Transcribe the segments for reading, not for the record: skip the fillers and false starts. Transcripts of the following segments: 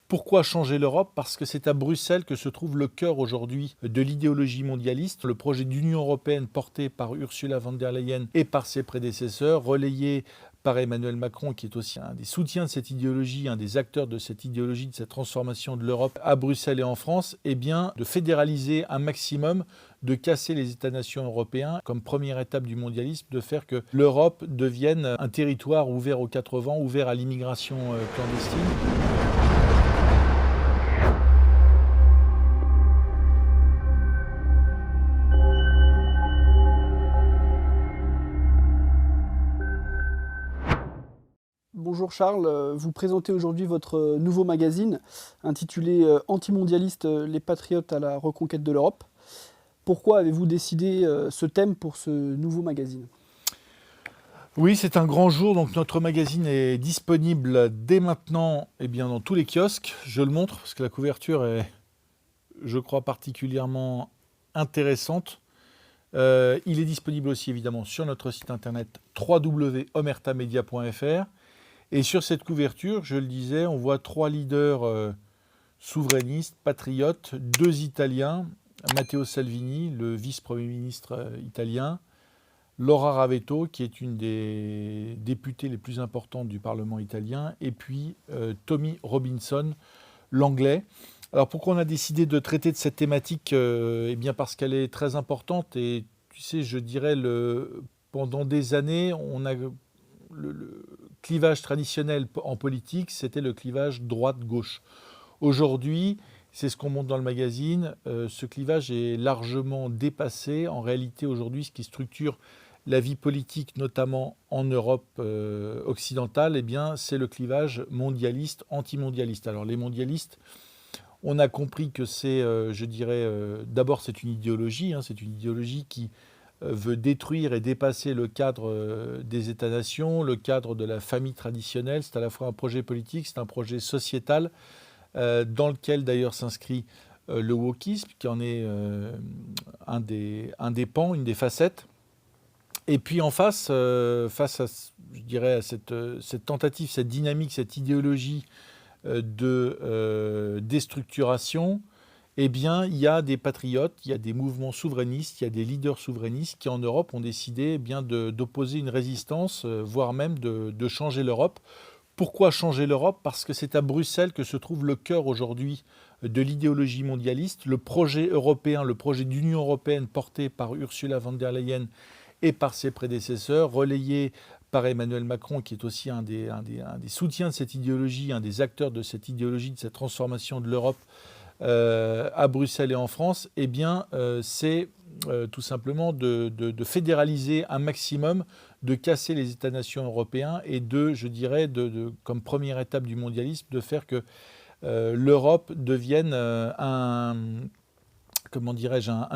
Pourquoi changer l'Europe? Parce que c'est à Bruxelles que se trouve le cœur aujourd'hui de l'idéologie mondialiste. Le projet d'Union européenne porté par Ursula von der Leyen et par ses prédécesseurs, relayé par Emmanuel Macron, qui est aussi un des soutiens de cette idéologie, un des acteurs de cette idéologie, de cette transformation de l'Europe à Bruxelles et en France, eh bien, de fédéraliser un maximum, de casser les États-nations européens comme première étape du mondialisme, de faire que l'Europe devienne un territoire ouvert aux quatre vents, ouvert à l'immigration clandestine. Bonjour Charles, vous présentez aujourd'hui votre nouveau magazine intitulé Antimondialiste, les patriotes à la reconquête de l'Europe. Pourquoi avez-vous décidé ce thème pour ce nouveau magazine? Oui, c'est un grand jour, donc notre magazine est disponible dès maintenant dans tous les kiosques. Je le montre parce que la couverture est, je crois, particulièrement intéressante. Il est disponible aussi évidemment sur notre site internet www.omertamedia.fr. Et sur cette couverture, je le disais, on voit trois leaders souverainistes, patriotes, deux Italiens, Matteo Salvini, le vice-premier ministre italien, Laura Ravetto, qui est une des députées les plus importantes du Parlement italien, et puis Tommy Robinson, l'anglais. Alors pourquoi on a décidé de traiter de cette thématique? Eh bien parce qu'elle est très importante et tu sais, je dirais, pendant des années, on a le clivage traditionnel en politique, c'était le clivage droite-gauche. Aujourd'hui, c'est ce qu'on montre dans le magazine, ce clivage est largement dépassé. En réalité, aujourd'hui, ce qui structure la vie politique, notamment en Europe occidentale, eh bien, c'est le clivage mondialiste, antimondialiste. Alors les mondialistes, on a compris que c'est, d'abord c'est une idéologie, c'est une idéologie qui veut détruire et dépasser le cadre des États-nations, le cadre de la famille traditionnelle. C'est à la fois un projet politique, c'est un projet sociétal, dans lequel d'ailleurs s'inscrit le wokisme, qui en est un des pans, une des facettes. Et puis en face, face à, je dirais, à cette tentative, cette dynamique, cette idéologie de déstructuration, eh bien, il y a des patriotes, il y a des mouvements souverainistes, il y a des leaders souverainistes qui, en Europe, ont décidé d'opposer une résistance, voire même de changer l'Europe. Pourquoi changer l'Europe? Parce que c'est à Bruxelles que se trouve le cœur aujourd'hui de l'idéologie mondialiste. Le projet européen, le projet d'Union européenne porté par Ursula von der Leyen et par ses prédécesseurs, relayé par Emmanuel Macron, qui est aussi un des soutiens de cette idéologie, un des acteurs de cette idéologie, de cette transformation de l'Europe à Bruxelles et en France, eh bien, c'est tout simplement de fédéraliser un maximum, de casser les États-nations européens et comme première étape du mondialisme, de faire que l'Europe devienne un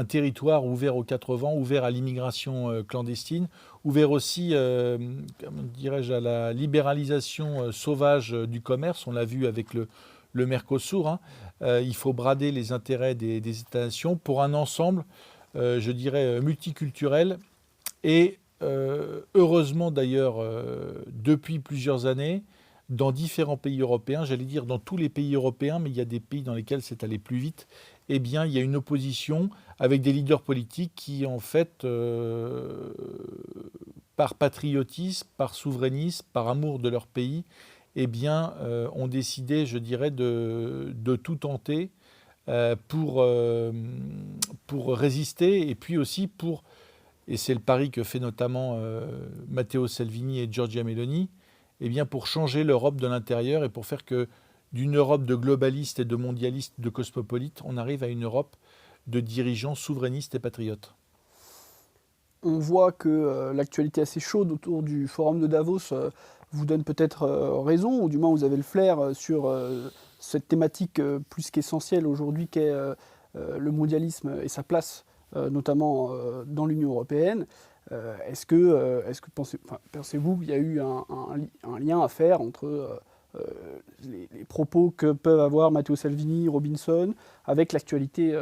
territoire ouvert aux quatre vents, ouvert à l'immigration clandestine, ouvert aussi, à la libéralisation sauvage du commerce. On l'a vu avec le Mercosur. Il faut brader les intérêts des États-nations pour un ensemble, multiculturel. Et heureusement d'ailleurs, depuis plusieurs années, dans différents pays européens, j'allais dire dans tous les pays européens, mais il y a des pays dans lesquels c'est allé plus vite, eh bien, il y a une opposition avec des leaders politiques qui, en fait, par patriotisme, par souverainisme, par amour de leur pays, eh bien, ont décidé, de tout tenter pour résister et puis aussi et c'est le pari que fait notamment Matteo Salvini et Giorgia Meloni, eh bien, pour changer l'Europe de l'intérieur et pour faire que d'une Europe de globalistes et de mondialistes, de cosmopolites, on arrive à une Europe de dirigeants souverainistes et patriotes. On voit que l'actualité assez chaude autour du forum de Davos vous donne peut-être raison, ou du moins vous avez le flair sur cette thématique plus qu'essentielle aujourd'hui qu'est le mondialisme et sa place, notamment dans l'Union européenne. Est-ce que pensez-vous qu'il y a eu un lien à faire entre les propos que peuvent avoir Matteo Salvini, Robinson, avec l'actualité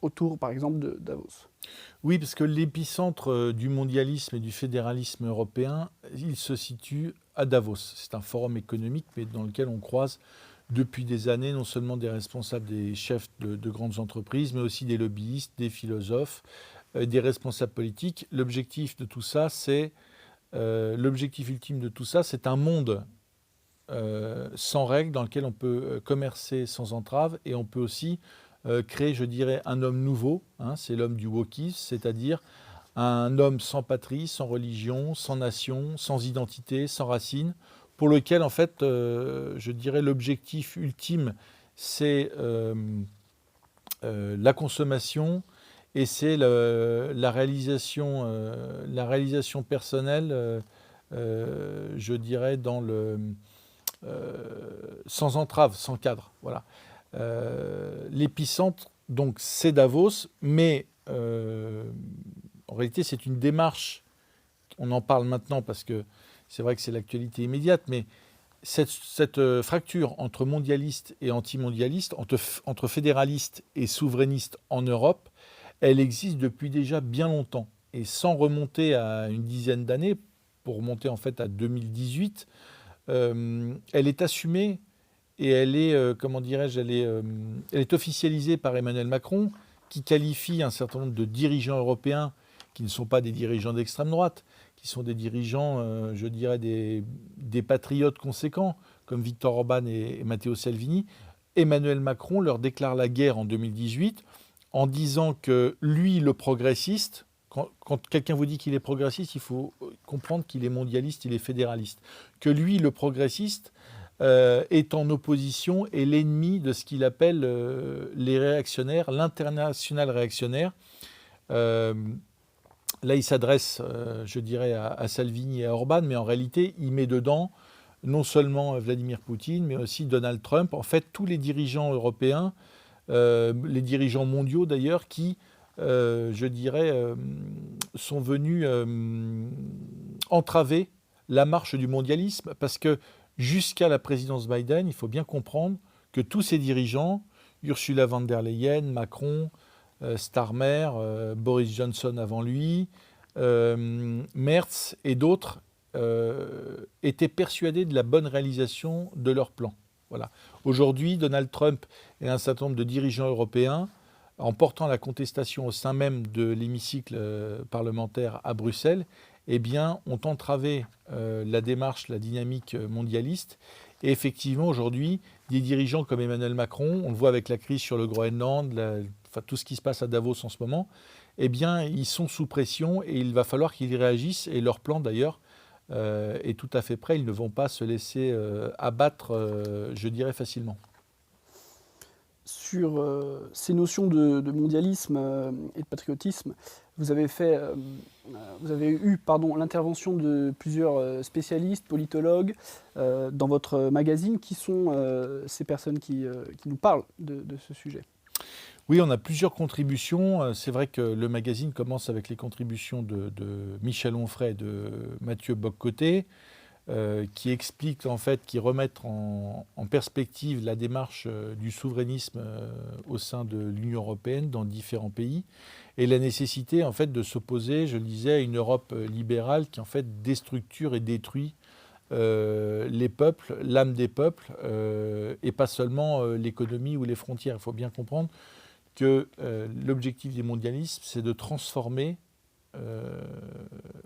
autour, par exemple, de Davos? Oui, parce que l'épicentre du mondialisme et du fédéralisme européen, il se situe à Davos. C'est un forum économique, mais dans lequel on croise depuis des années, non seulement des responsables, des chefs de grandes entreprises, mais aussi des lobbyistes, des philosophes, des responsables politiques. L'objectif ultime de tout ça, c'est un monde sans règles dans lequel on peut commercer sans entrave et on peut aussi créer, je dirais, un homme nouveau. Hein, c'est l'homme du wokisme, c'est-à-dire un homme sans patrie, sans religion, sans nation, sans identité, sans racines, pour lequel, en fait, je dirais, l'objectif ultime, c'est la consommation et c'est la réalisation personnelle, je dirais, sans entrave, sans cadre. Voilà. L'épicentre, donc, c'est Davos, mais en réalité, c'est une démarche. On en parle maintenant parce que c'est vrai que c'est l'actualité immédiate, mais cette fracture entre mondialistes et antimondialistes, entre fédéralistes et souverainistes en Europe, elle existe depuis déjà bien longtemps. Et sans remonter à une dizaine d'années, pour remonter en fait à 2018, elle est assumée et elle est, comment dirais-je, elle est officialisée par Emmanuel Macron, qui qualifie un certain nombre de dirigeants européens qui ne sont pas des dirigeants d'extrême droite, qui sont des dirigeants, je dirais, des patriotes conséquents, comme Viktor Orban et Matteo Salvini. Emmanuel Macron leur déclare la guerre en 2018 en disant que lui, le progressiste, quand quelqu'un vous dit qu'il est progressiste, il faut comprendre qu'il est mondialiste, il est fédéraliste. Que lui, le progressiste, est en opposition et l'ennemi de ce qu'il appelle les réactionnaires, l'international réactionnaire. Là, il s'adresse, je dirais, à Salvini et à Orban, mais en réalité, il met dedans non seulement Vladimir Poutine, mais aussi Donald Trump. En fait, tous les dirigeants européens, les dirigeants mondiaux d'ailleurs, qui, je dirais, sont venus entraver la marche du mondialisme, parce que jusqu'à la présidence Biden, il faut bien comprendre que tous ces dirigeants, Ursula von der Leyen, Macron, Starmer, Boris Johnson avant lui, Merz et d'autres, étaient persuadés de la bonne réalisation de leur plan. Voilà. Aujourd'hui, Donald Trump et un certain nombre de dirigeants européens, en portant la contestation au sein même de l'hémicycle parlementaire à Bruxelles, eh bien, ont entravé la démarche, la dynamique mondialiste. Et effectivement, aujourd'hui, des dirigeants comme Emmanuel Macron, on le voit avec la crise sur le Groenland, tout ce qui se passe à Davos en ce moment, eh bien, ils sont sous pression et il va falloir qu'ils réagissent. Et leur plan, d'ailleurs, est tout à fait prêt. Ils ne vont pas se laisser abattre, je dirais, facilement. Sur ces notions de mondialisme et de patriotisme, vous avez eu l'intervention de plusieurs spécialistes, politologues dans votre magazine. Qui sont ces personnes qui nous parlent de ce sujet? Oui, on a plusieurs contributions. C'est vrai que le magazine commence avec les contributions de Michel Onfray et de Mathieu Boccoté, qui expliquent, en fait, qui remettent en perspective la démarche du souverainisme au sein de l'Union européenne dans différents pays et la nécessité, en fait, de s'opposer, je le disais, à une Europe libérale qui, en fait, déstructure et détruit les peuples, l'âme des peuples, et pas seulement l'économie ou les frontières. Il faut bien comprendre que l'objectif des mondialismes, c'est de transformer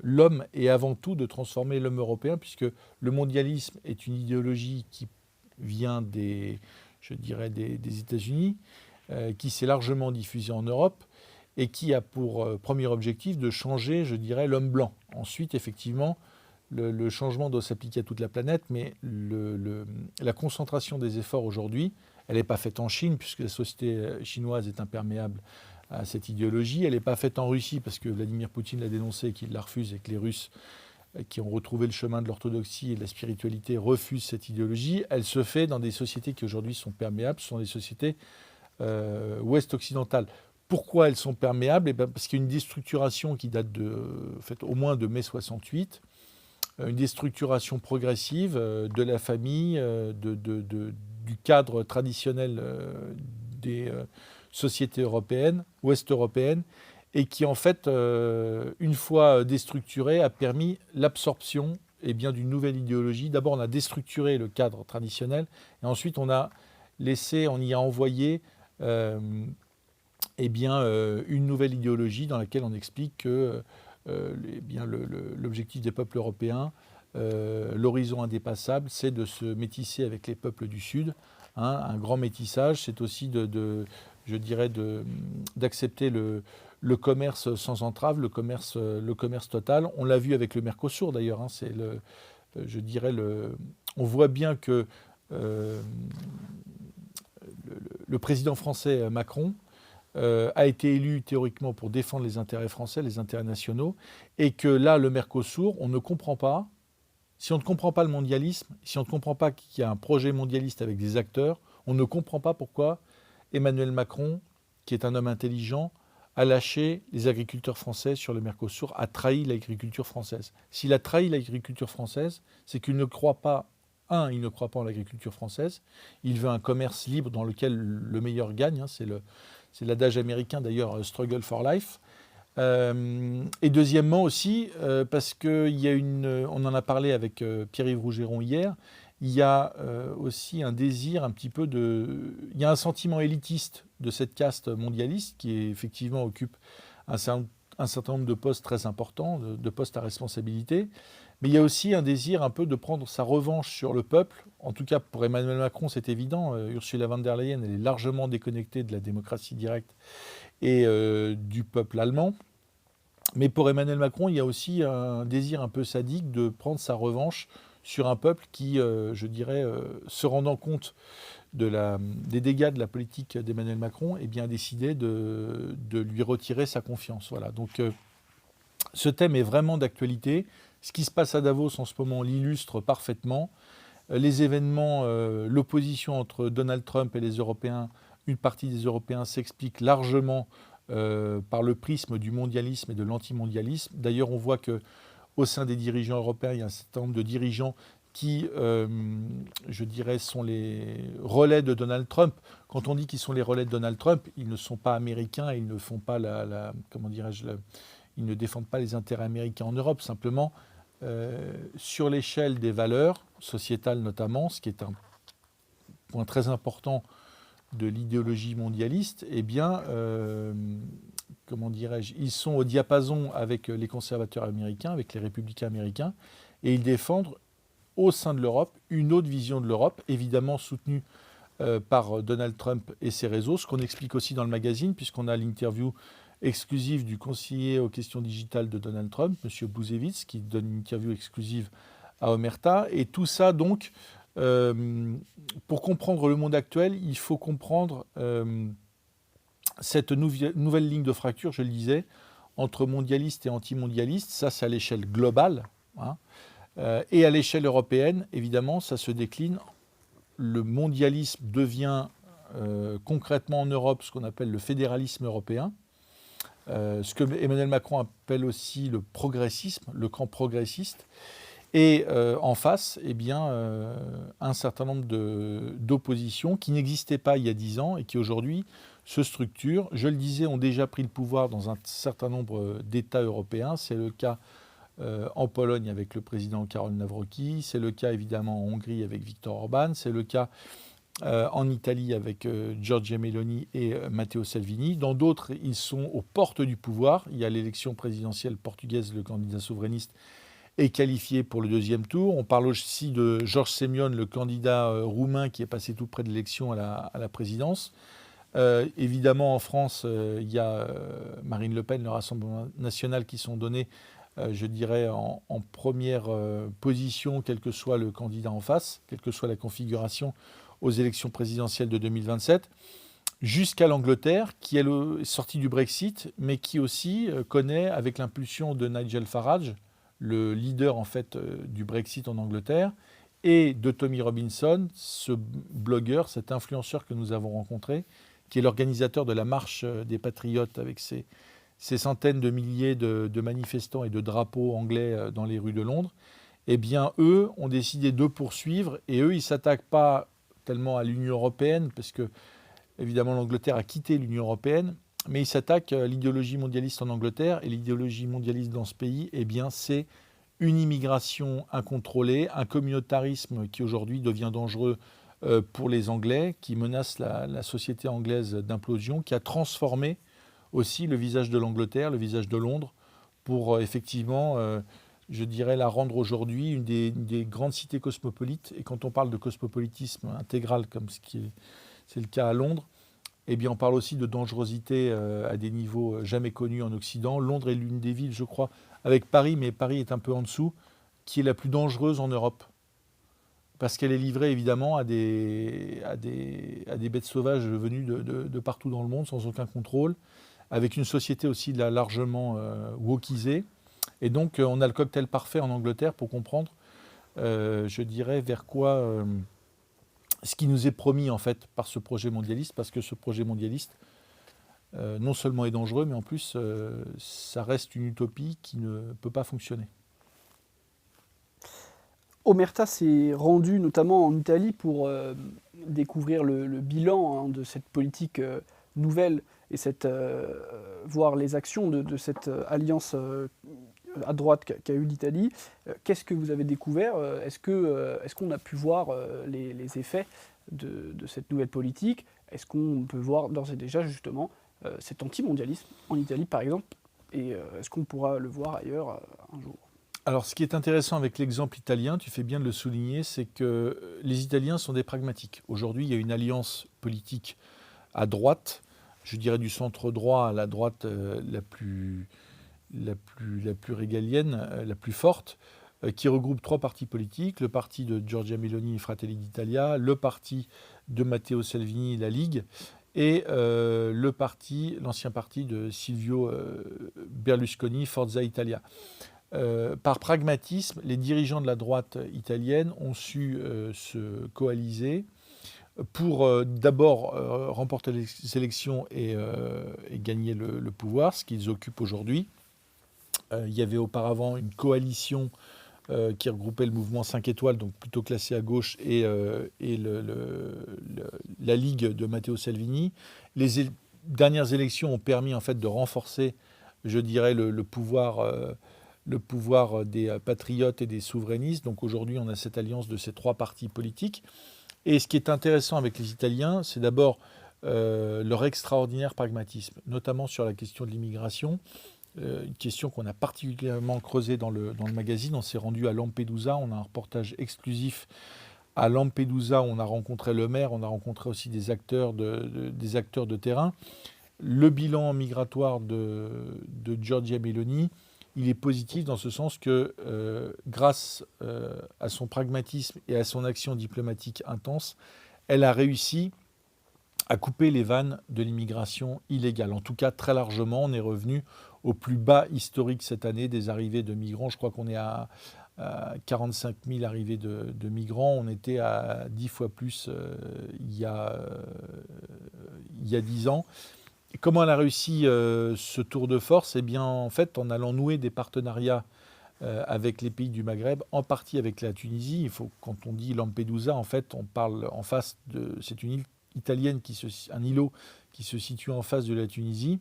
l'homme et avant tout de transformer l'homme européen, puisque le mondialisme est une idéologie qui vient des États-Unis, qui s'est largement diffusée en Europe et qui a pour premier objectif de changer, je dirais, l'homme blanc. Ensuite, effectivement, le changement doit s'appliquer à toute la planète, mais la concentration des efforts aujourd'hui, elle n'est pas faite en Chine, puisque la société chinoise est imperméable à cette idéologie. Elle n'est pas faite en Russie, parce que Vladimir Poutine l'a dénoncé et qu'il la refuse, et que les Russes, qui ont retrouvé le chemin de l'orthodoxie et de la spiritualité, refusent cette idéologie. Elle se fait dans des sociétés qui aujourd'hui sont perméables, ce sont des sociétés ouest-occidentales. Pourquoi elles sont perméables? Parce qu'il y a une déstructuration qui date au moins de mai 68, une déstructuration progressive de la famille, du cadre traditionnel des sociétés européennes, ouest-européennes, et qui, en fait, une fois déstructurée, a permis l'absorption d'une nouvelle idéologie. D'abord, on a déstructuré le cadre traditionnel, et ensuite on y a envoyé une nouvelle idéologie dans laquelle on explique que l'objectif des peuples européens, l'horizon indépassable, c'est de se métisser avec les peuples du Sud. Un grand métissage, c'est aussi d'accepter le commerce sans entrave, le commerce total. On l'a vu avec le Mercosur d'ailleurs. On voit bien que le président français Macron a été élu théoriquement pour défendre les intérêts français, les intérêts nationaux, et que là, le Mercosur, on ne comprend pas. Si on ne comprend pas le mondialisme, si on ne comprend pas qu'il y a un projet mondialiste avec des acteurs, on ne comprend pas pourquoi Emmanuel Macron, qui est un homme intelligent, a lâché les agriculteurs français sur le Mercosur, a trahi l'agriculture française. S'il a trahi l'agriculture française, c'est qu'il ne croit pas, il ne croit pas en l'agriculture française, il veut un commerce libre dans lequel le meilleur gagne, c'est l'adage américain d'ailleurs, struggle for life. Et deuxièmement aussi, parce on en a parlé avec Pierre-Yves Rougeron hier, il y a aussi un désir il y a un sentiment élitiste de cette caste mondialiste qui effectivement occupe un certain nombre de postes très importants, de postes à responsabilité. Mais il y a aussi un désir un peu de prendre sa revanche sur le peuple. En tout cas, pour Emmanuel Macron, c'est évident. Ursula von der Leyen, elle est largement déconnectée de la démocratie directe et du peuple allemand. Mais pour Emmanuel Macron, il y a aussi un désir un peu sadique de prendre sa revanche sur un peuple qui, se rendant compte des dégâts de la politique d'Emmanuel Macron, a décidé de lui retirer sa confiance. Voilà. Donc ce thème est vraiment d'actualité. Ce qui se passe à Davos en ce moment l'illustre parfaitement. Les événements, l'opposition entre Donald Trump et les Européens, une partie des Européens s'explique largement par le prisme du mondialisme et de l'antimondialisme. D'ailleurs, on voit qu'au sein des dirigeants européens, il y a un certain nombre de dirigeants qui, sont les relais de Donald Trump. Quand on dit qu'ils sont les relais de Donald Trump, ils ne sont pas américains, ils ne font pas ils ne défendent pas les intérêts américains en Europe. Simplement, sur l'échelle des valeurs sociétales notamment, ce qui est un point très important de l'idéologie mondialiste, ils sont au diapason avec les conservateurs américains, avec les républicains américains, et ils défendent au sein de l'Europe une autre vision de l'Europe, évidemment soutenue par Donald Trump et ses réseaux, ce qu'on explique aussi dans le magazine, puisqu'on a l'interview exclusive du conseiller aux questions digitales de Donald Trump, M. Bouzewicz, qui donne une interview exclusive à Omerta. Et tout ça, donc, pour comprendre le monde actuel, il faut comprendre cette nouvelle ligne de fracture, je le disais, entre mondialistes et antimondialistes. Ça, c'est à l'échelle globale. Et à l'échelle européenne, évidemment, ça se décline. Le mondialisme devient concrètement en Europe ce qu'on appelle le fédéralisme européen. Ce que Emmanuel Macron appelle aussi le progressisme, le camp progressiste. Et en face, un certain nombre d'oppositions qui n'existaient pas il y a 10 ans et qui aujourd'hui se structurent. Je le disais, ont déjà pris le pouvoir dans un certain nombre d'États européens. C'est le cas en Pologne avec le président Karol Nawrocki, c'est le cas évidemment en Hongrie avec Viktor Orban, c'est le cas en Italie avec Giorgia Meloni et Matteo Salvini. Dans d'autres, ils sont aux portes du pouvoir. Il y a l'élection présidentielle portugaise, le candidat souverainiste est qualifié pour le deuxième tour. On parle aussi de George Semyon, le candidat roumain qui est passé tout près de l'élection à la présidence. Évidemment, en France, il y a Marine Le Pen, le Rassemblement national qui sont donnés, en première position, quel que soit le candidat en face, quelle que soit la configuration aux élections présidentielles de 2027, jusqu'à l'Angleterre, qui est sortie du Brexit, mais qui aussi connaît, avec l'impulsion de Nigel Farage, le leader en fait du Brexit en Angleterre, et de Tommy Robinson, ce blogueur, cet influenceur que nous avons rencontré, qui est l'organisateur de la marche des Patriotes avec ces centaines de milliers de manifestants et de drapeaux anglais dans les rues de Londres. Eux ont décidé de poursuivre, et eux, ils ne s'attaquent pas tellement à l'Union européenne, parce que, évidemment, l'Angleterre a quitté l'Union européenne, mais ils s'attaquent à l'idéologie mondialiste en Angleterre, et l'idéologie mondialiste dans ce pays, c'est une immigration incontrôlée, un communautarisme qui aujourd'hui devient dangereux pour les Anglais, qui menace la société anglaise d'implosion, qui a transformé aussi le visage de l'Angleterre, le visage de Londres, pour effectivement, je dirais, la rendre aujourd'hui une des grandes cités cosmopolites. Et quand on parle de cosmopolitisme intégral, comme c'est le cas à Londres, eh bien, on parle aussi de dangerosité à des niveaux jamais connus en Occident. Londres est l'une des villes, je crois, avec Paris, mais Paris est un peu en dessous, qui est la plus dangereuse en Europe. Parce qu'elle est livrée évidemment à des bêtes sauvages venues de partout dans le monde, sans aucun contrôle, avec une société aussi largement wokisée. Et donc, on a le cocktail parfait en Angleterre pour comprendre, je dirais, vers quoi ce qui nous est promis en fait par ce projet mondialiste, parce que ce projet mondialiste, non seulement est dangereux, mais en plus, ça reste une utopie qui ne peut pas fonctionner. Omerta s'est rendu notamment en Italie pour découvrir le bilan de cette politique nouvelle et voir les actions de cette alliance à droite qu'a eu l'Italie. Qu'est-ce que vous avez découvert? Est-ce qu'on a pu voir les effets de cette nouvelle politique? Est-ce qu'on peut voir d'ores et déjà justement cet antimondialisme en Italie par exemple? Et est-ce qu'on pourra le voir ailleurs un jour? Alors, ce qui est intéressant avec l'exemple italien, tu fais bien de le souligner, c'est que les Italiens sont des pragmatiques. Aujourd'hui, il y a une alliance politique à droite, je dirais du centre droit à la droite la plus régalienne, la plus forte, qui regroupe trois partis politiques, le parti de Giorgia Meloni, Fratelli d'Italia, le parti de Matteo Salvini, la Ligue, et l'ancien parti de Silvio Berlusconi, Forza Italia. Par pragmatisme, les dirigeants de la droite italienne ont su se coaliser pour d'abord remporter les élections et gagner le pouvoir, ce qu'ils occupent aujourd'hui. Il y avait auparavant une coalition qui regroupait le mouvement 5 étoiles, donc plutôt classé à gauche, et la Ligue de Matteo Salvini. Les dernières élections ont permis en fait de renforcer, je dirais, le pouvoir des patriotes et des souverainistes. Donc aujourd'hui, on a cette alliance de ces trois partis politiques. Et ce qui est intéressant avec les Italiens, c'est d'abord leur extraordinaire pragmatisme, notamment sur la question de l'immigration. Une question qu'on a particulièrement creusée dans le magazine. On s'est rendu à Lampedusa, on a un reportage exclusif à Lampedusa, on a rencontré le maire, on a rencontré aussi des acteurs de terrain. Le bilan migratoire de Giorgia Meloni, il est positif dans ce sens que grâce à son pragmatisme et à son action diplomatique intense, elle a réussi à couper les vannes de l'immigration illégale. En tout cas, très largement, on est revenu au plus bas historique cette année des arrivées de migrants. Je crois qu'on est à 45 000 arrivées de migrants. On était à 10 fois plus il y a 10 ans. Et comment elle a réussi ce tour de force? Eh bien, en fait, en allant nouer des partenariats avec les pays du Maghreb, en partie avec la Tunisie. Quand on dit Lampedusa, en fait, on parle en face c'est une île italienne, un îlot qui se situe en face de la Tunisie.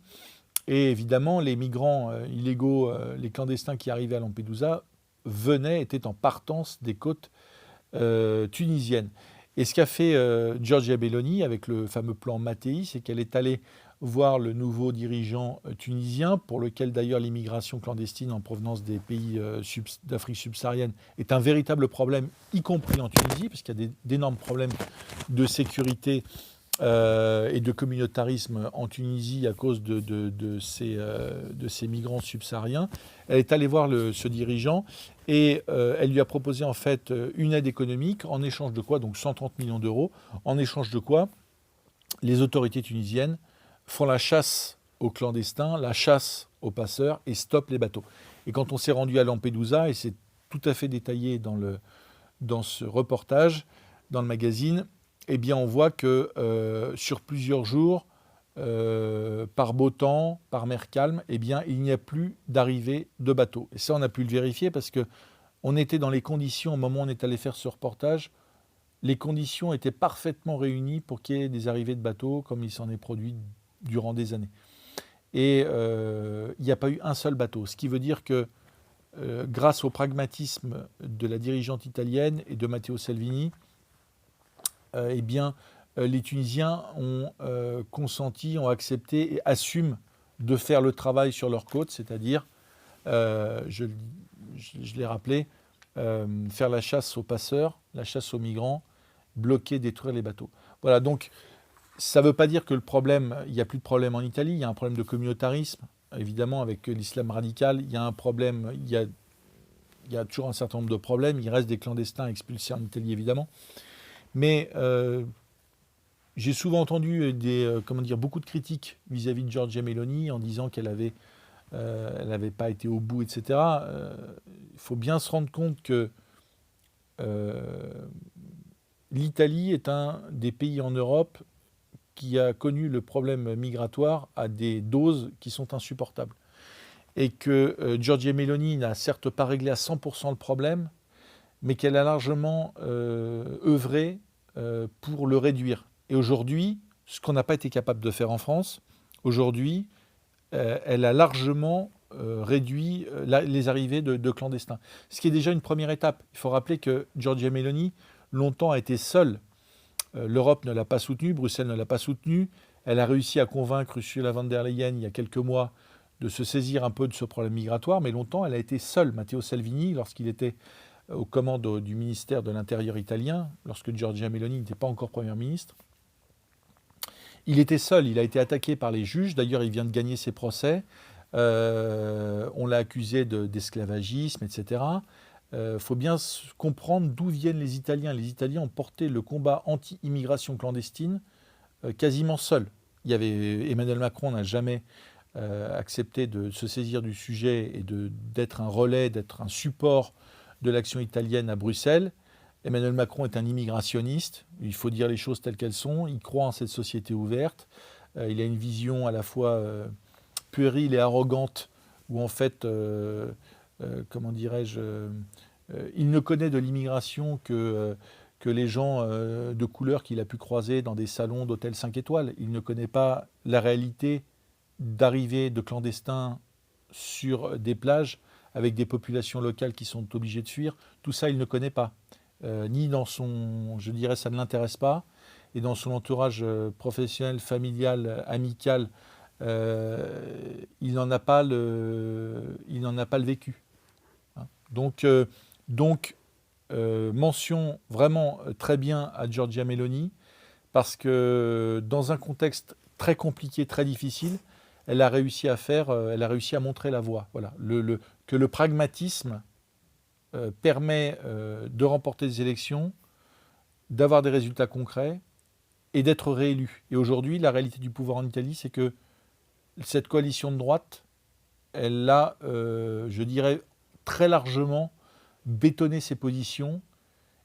Et évidemment, les migrants illégaux, les clandestins qui arrivaient à Lampedusa, étaient en partance des côtes tunisiennes. Et ce qu'a fait Giorgia Meloni avec le fameux plan Mattei, c'est qu'elle est allée voir le nouveau dirigeant tunisien, pour lequel d'ailleurs l'immigration clandestine en provenance des pays d'Afrique subsaharienne est un véritable problème, y compris en Tunisie, parce qu'il y a d'énormes problèmes de sécurité et de communautarisme en Tunisie à cause de ces migrants subsahariens. Elle est allée voir ce dirigeant et elle lui a proposé en fait une aide économique en échange de quoi, donc 130 millions d'euros, en échange de quoi les autorités tunisiennes font la chasse aux clandestins, la chasse aux passeurs et stoppent les bateaux. Et quand on s'est rendu à Lampedusa, et c'est tout à fait détaillé dans ce reportage, dans le magazine, eh bien on voit que sur plusieurs jours, par beau temps, par mer calme, eh bien il n'y a plus d'arrivée de bateaux. Et ça, on a pu le vérifier parce qu'on était dans les conditions, au moment où on est allé faire ce reportage, les conditions étaient parfaitement réunies pour qu'il y ait des arrivées de bateaux comme il s'en est produit durant des années. Et il n'y a pas eu un seul bateau. Ce qui veut dire que grâce au pragmatisme de la dirigeante italienne et de Matteo Salvini, eh bien, les Tunisiens ont consenti, ont accepté et assument de faire le travail sur leur côte, c'est-à-dire, je l'ai rappelé, faire la chasse aux passeurs, la chasse aux migrants, bloquer, détruire les bateaux. Voilà, donc ça ne veut pas dire que il n'y a plus de problème en Italie, il y a un problème de communautarisme, évidemment avec l'islam radical, il y a un problème, il y a toujours un certain nombre de problèmes, il reste des clandestins expulsés en Italie évidemment, mais j'ai souvent entendu beaucoup de critiques vis-à-vis de Giorgia Meloni en disant qu'elle n'avait pas été au bout, etc. Il faut bien se rendre compte que l'Italie est un des pays en Europe qui a connu le problème migratoire à des doses qui sont insupportables. Et que Giorgia Meloni n'a certes pas réglé à 100% le problème, mais qu'elle a largement œuvré pour le réduire. Et aujourd'hui, ce qu'on n'a pas été capable de faire en France, aujourd'hui, elle a largement réduit les arrivées de clandestins. Ce qui est déjà une première étape. Il faut rappeler que Giorgia Meloni, longtemps, a été seule. L'Europe ne l'a pas soutenue, Bruxelles ne l'a pas soutenue. Elle a réussi à convaincre Ursula von der Leyen, il y a quelques mois, de se saisir un peu de ce problème migratoire, mais longtemps, elle a été seule. Matteo Salvini, lorsqu'il était aux commandes du ministère de l'Intérieur italien, lorsque Giorgia Meloni n'était pas encore Premier ministre, il était seul, il a été attaqué par les juges, d'ailleurs il vient de gagner ses procès, on l'a accusé d'esclavagisme, etc. Faut bien comprendre d'où viennent les Italiens. Les Italiens ont porté le combat anti-immigration clandestine quasiment seul. Emmanuel Macron n'a jamais accepté de se saisir du sujet et d'être un relais, d'être un support de l'action italienne à Bruxelles. Emmanuel Macron est un immigrationniste, il faut dire les choses telles qu'elles sont, il croit en cette société ouverte, il a une vision à la fois puérile et arrogante, où en fait, comment dirais-je, il ne connaît de l'immigration que les gens de couleur qu'il a pu croiser dans des salons d'hôtels 5 étoiles. Il ne connaît pas la réalité d'arrivée de clandestins sur des plages avec des populations locales qui sont obligées de fuir. Tout ça, il ne connaît pas. Ni dans son, je dirais, ça ne l'intéresse pas, et dans son entourage professionnel, familial, amical, il n'en a pas le vécu. Hein. Donc, mention vraiment très bien à Giorgia Meloni, parce que dans un contexte très compliqué, très difficile, elle a réussi à montrer la voie. Voilà, que le pragmatisme permet de remporter des élections, d'avoir des résultats concrets et d'être réélu. Et aujourd'hui, la réalité du pouvoir en Italie, c'est que cette coalition de droite, elle a, je dirais, très largement bétonné ses positions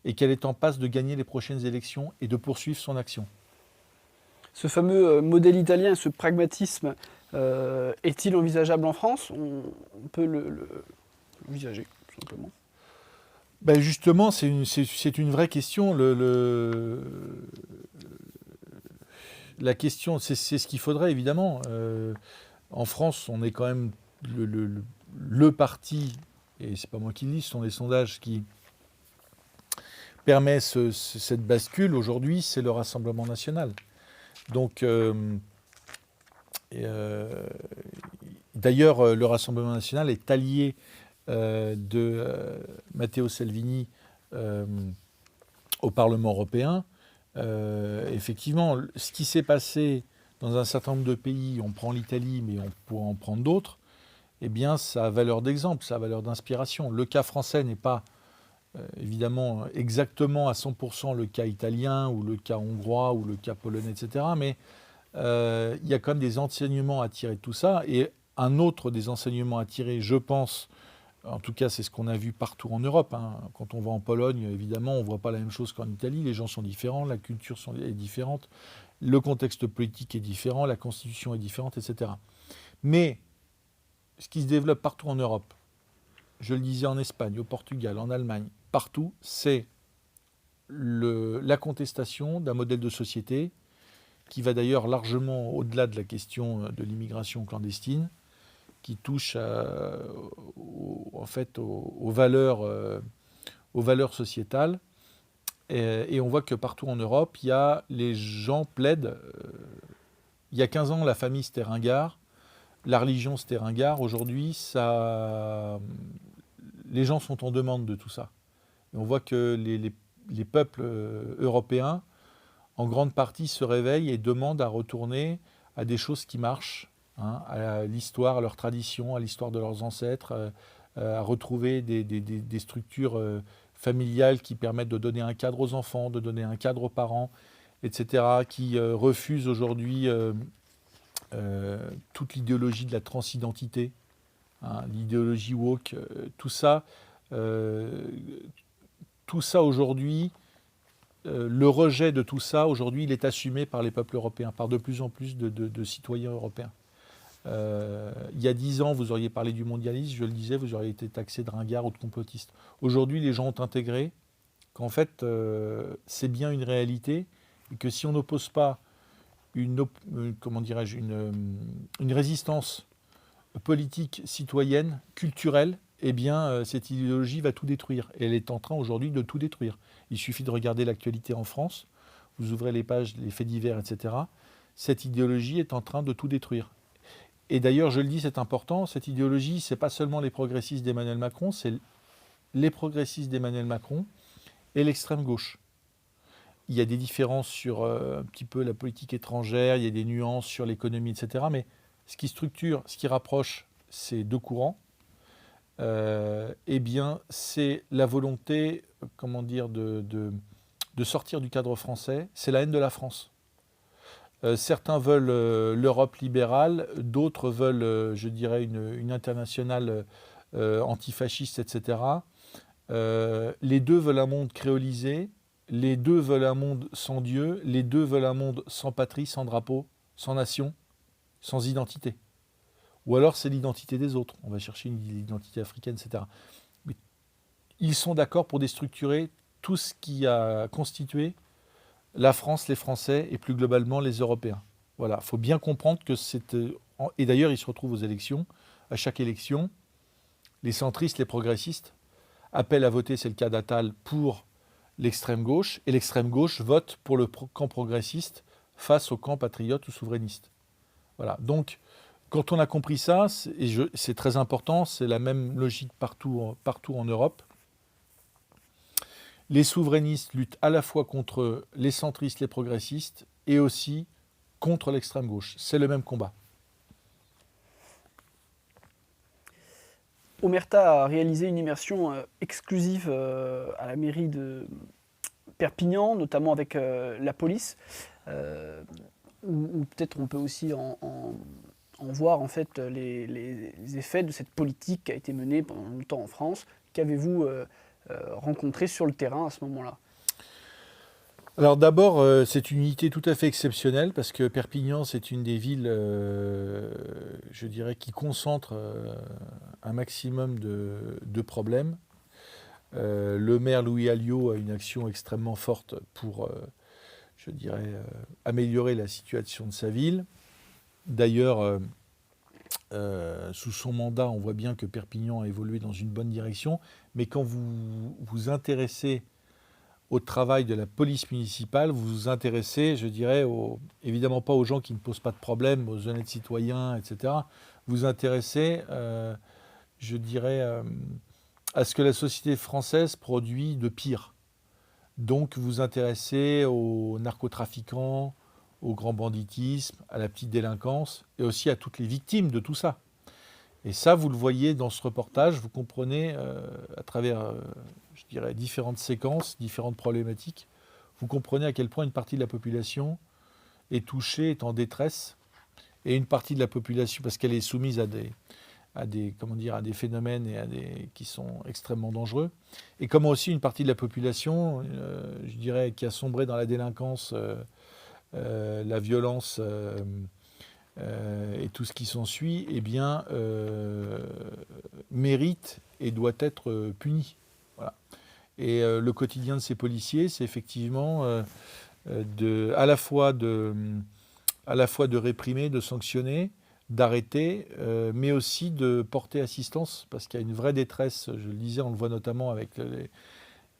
et qu'elle est en passe de gagner les prochaines élections et de poursuivre son action. Ce fameux modèle italien, ce pragmatisme, est-il envisageable en France ? On peut l'envisager, tout simplement. Ben justement, c'est une vraie question. La question, c'est ce qu'il faudrait, évidemment. En France, on est quand même le parti, et c'est pas moi qui le dis, ce sont les sondages qui permettent cette bascule. Aujourd'hui, c'est le Rassemblement national. Donc, d'ailleurs, le Rassemblement national est allié de Matteo Salvini au Parlement européen. Effectivement, ce qui s'est passé dans un certain nombre de pays, on prend l'Italie, mais on pourrait en prendre d'autres, eh bien, ça a valeur d'exemple, ça a valeur d'inspiration. Le cas français n'est pas évidemment exactement à 100% le cas italien, ou le cas hongrois, ou le cas polonais, etc. Mais il y a quand même des enseignements à tirer de tout ça. Et un autre des enseignements à tirer, je pense, en tout cas, c'est ce qu'on a vu partout en Europe. Hein. Quand on va en Pologne, évidemment, on ne voit pas la même chose qu'en Italie. Les gens sont différents, la culture est différente, le contexte politique est différent, la constitution est différente, etc. Mais ce qui se développe partout en Europe, je le disais en Espagne, au Portugal, en Allemagne, partout, c'est la contestation d'un modèle de société qui va d'ailleurs largement au-delà de la question de l'immigration clandestine, qui touche en fait aux valeurs sociétales. Et on voit que partout en Europe, les gens plaident. Il y a 15 ans, la famille c'était ringard, la religion c'était ringard. Aujourd'hui, les gens sont en demande de tout ça. Et on voit que les peuples européens, en grande partie, se réveillent et demandent à retourner à des choses qui marchent, hein, à l'histoire, à leur tradition, à l'histoire de leurs ancêtres, à retrouver des structures familiales qui permettent de donner un cadre aux enfants, de donner un cadre aux parents, etc., qui refusent aujourd'hui toute l'idéologie de la transidentité, hein, l'idéologie woke, tout ça aujourd'hui, le rejet de tout ça, aujourd'hui, il est assumé par les peuples européens, par de plus en plus de citoyens européens. Il y a 10 ans, vous auriez parlé du mondialisme, je le disais, vous auriez été taxé de ringard ou de complotiste. Aujourd'hui, les gens ont intégré qu'en fait, c'est bien une réalité et que si on n'oppose pas comment dirais-je, une résistance politique, citoyenne, culturelle, eh bien, cette idéologie va tout détruire. Et elle est en train aujourd'hui de tout détruire. Il suffit de regarder l'actualité en France, vous ouvrez les pages, les faits divers, etc. Cette idéologie est en train de tout détruire. Et d'ailleurs, je le dis, c'est important, cette idéologie, ce n'est pas seulement les progressistes d'Emmanuel Macron, c'est les progressistes d'Emmanuel Macron et l'extrême gauche. Il y a des différences sur un petit peu la politique étrangère, il y a des nuances sur l'économie, etc. Mais ce qui structure, ce qui rapproche ces deux courants, eh bien, c'est la volonté, comment dire, de sortir du cadre français. C'est la haine de la France. Certains veulent l'Europe libérale, d'autres veulent, je dirais, une internationale antifasciste, etc. Les deux veulent un monde créolisé, les deux veulent un monde sans Dieu, les deux veulent un monde sans patrie, sans drapeau, sans nation, sans identité. Ou alors c'est l'identité des autres. On va chercher une identité africaine, etc. Mais ils sont d'accord pour déstructurer tout ce qui a constitué la France, les Français et plus globalement les Européens. Voilà, il faut bien comprendre que c'est... Et d'ailleurs, ils se retrouvent aux élections. À chaque élection, les centristes, les progressistes appellent à voter, c'est le cas d'Attal, pour l'extrême gauche. Et l'extrême gauche vote pour le camp progressiste face au camp patriote ou souverainiste. Voilà, donc... Quand on a compris ça, c'est très important, c'est la même logique partout en Europe. Les souverainistes luttent à la fois contre les centristes, les progressistes, et aussi contre l'extrême gauche. C'est le même combat. Omerta a réalisé une immersion exclusive à la mairie de Perpignan, notamment avec la police, ou peut-être on peut aussi en voir en fait les effets de cette politique qui a été menée pendant longtemps en France. Qu'avez-vous rencontré sur le terrain à ce moment-là ? Alors d'abord, c'est une unité tout à fait exceptionnelle parce que Perpignan, c'est une des villes, je dirais, qui concentre un maximum de problèmes. Le maire Louis Alliot a une action extrêmement forte pour, je dirais, améliorer la situation de sa ville. D'ailleurs, sous son mandat, on voit bien que Perpignan a évolué dans une bonne direction. Mais quand vous vous intéressez au travail de la police municipale, vous vous intéressez, je dirais, évidemment pas aux gens qui ne posent pas de problème, aux honnêtes citoyens, etc. Vous vous intéressez, je dirais, à ce que la société française produit de pire. Donc vous vous intéressez aux narcotrafiquants, au grand banditisme, à la petite délinquance, et aussi à toutes les victimes de tout ça. Et ça, vous le voyez dans ce reportage, vous comprenez à travers, je dirais, différentes séquences, différentes problématiques, vous comprenez à quel point une partie de la population est touchée, est en détresse, et une partie de la population, parce qu'elle est soumise à des phénomènes qui sont extrêmement dangereux, et comment aussi une partie de la population, je dirais, qui a sombré dans la délinquance, la violence et tout ce qui s'ensuit, eh bien, mérite et doit être puni. Voilà. Et le quotidien de ces policiers, c'est effectivement à la fois de réprimer, de sanctionner, d'arrêter, mais aussi de porter assistance, parce qu'il y a une vraie détresse, je le disais, on le voit notamment avec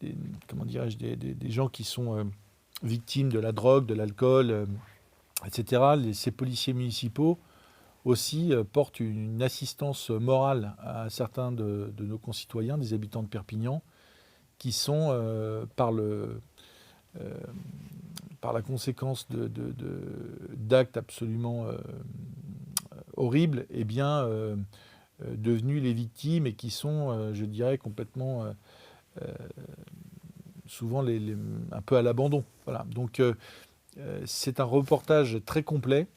des gens qui sont victimes de la drogue, de l'alcool, etc. Ces policiers municipaux aussi portent une assistance morale à certains de nos concitoyens, des habitants de Perpignan, qui sont, par la conséquence d'actes absolument horribles, eh bien, devenus les victimes et qui sont, je dirais, complètement, souvent un peu à l'abandon. Voilà. Donc, c'est un reportage très complet.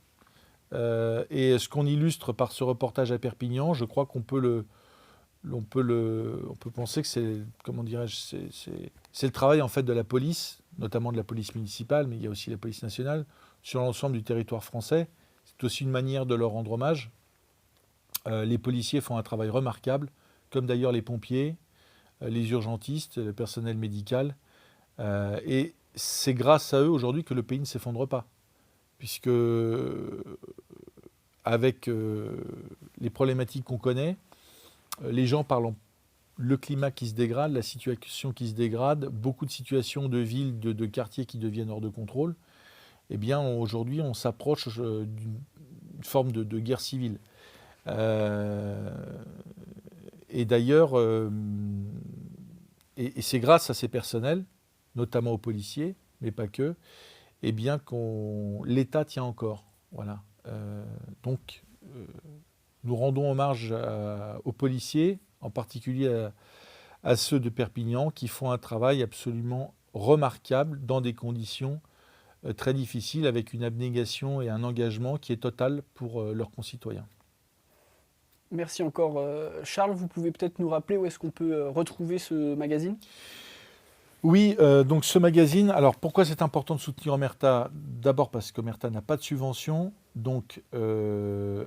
Et ce qu'on illustre par ce reportage à Perpignan, je crois qu'on peut penser que c'est, comment dirais-je, c'est le travail en fait de la police, notamment de la police municipale, mais il y a aussi la police nationale, sur l'ensemble du territoire français. C'est aussi une manière de leur rendre hommage. Les policiers font un travail remarquable, comme d'ailleurs les pompiers, les urgentistes, le personnel médical. Et c'est grâce à eux aujourd'hui que le pays ne s'effondre pas. Puisque, avec les problématiques qu'on connaît, les gens parlent le climat qui se dégrade, la situation qui se dégrade, beaucoup de situations de villes, de quartiers qui deviennent hors de contrôle, eh bien aujourd'hui on s'approche d'une forme de guerre civile. Et d'ailleurs, et c'est grâce à ces personnels, notamment aux policiers, mais pas que, eh bien l'État tient encore. Voilà. Donc, nous rendons hommage aux policiers, en particulier à ceux de Perpignan, qui font un travail absolument remarquable dans des conditions très difficiles, avec une abnégation et un engagement qui est total pour leurs concitoyens. Merci encore Charles, vous pouvez peut-être nous rappeler où est-ce qu'on peut retrouver ce magazine ? Oui, donc ce magazine, alors pourquoi c'est important de soutenir Omerta ? D'abord parce qu'Omerta n'a pas de subvention, donc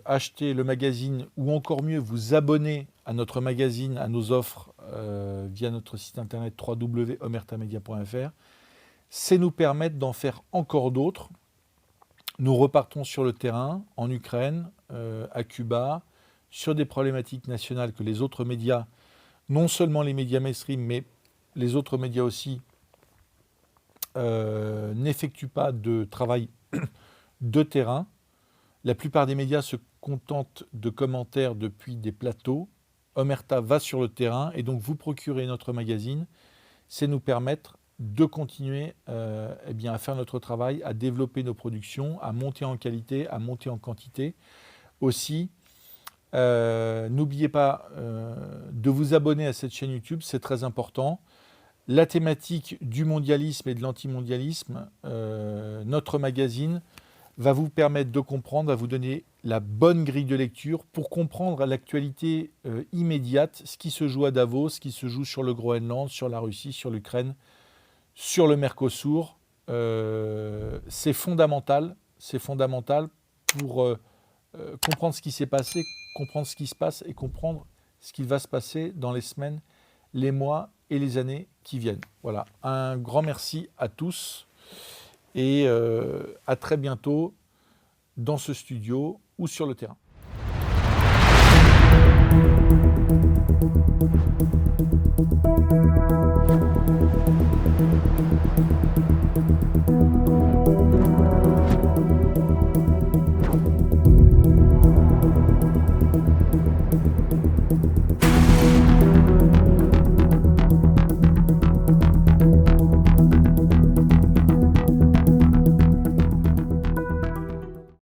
acheter le magazine ou encore mieux vous abonner à notre magazine, à nos offres via notre site internet www.omertamedia.fr, c'est nous permettre d'en faire encore d'autres. Nous repartons sur le terrain, en Ukraine, à Cuba, sur des problématiques nationales que les autres médias, non seulement les médias mainstream, mais les autres médias aussi, n'effectuent pas de travail de terrain. La plupart des médias se contentent de commentaires depuis des plateaux. Omerta va sur le terrain et donc vous procurer notre magazine, c'est nous permettre de continuer à faire notre travail, à développer nos productions, à monter en qualité, à monter en quantité. Aussi, n'oubliez pas de vous abonner à cette chaîne YouTube, c'est très important. La thématique du mondialisme et de l'antimondialisme, notre magazine va vous permettre de comprendre, va vous donner la bonne grille de lecture pour comprendre l'actualité immédiate, ce qui se joue à Davos, ce qui se joue sur le Groenland, sur la Russie, sur l'Ukraine, sur le Mercosur. C'est fondamental pour comprendre ce qui s'est passé, comprendre ce qui se passe et comprendre ce qui va se passer dans les semaines, les mois et les années qui viennent. Voilà, un grand merci à tous et à très bientôt dans ce studio ou sur le terrain.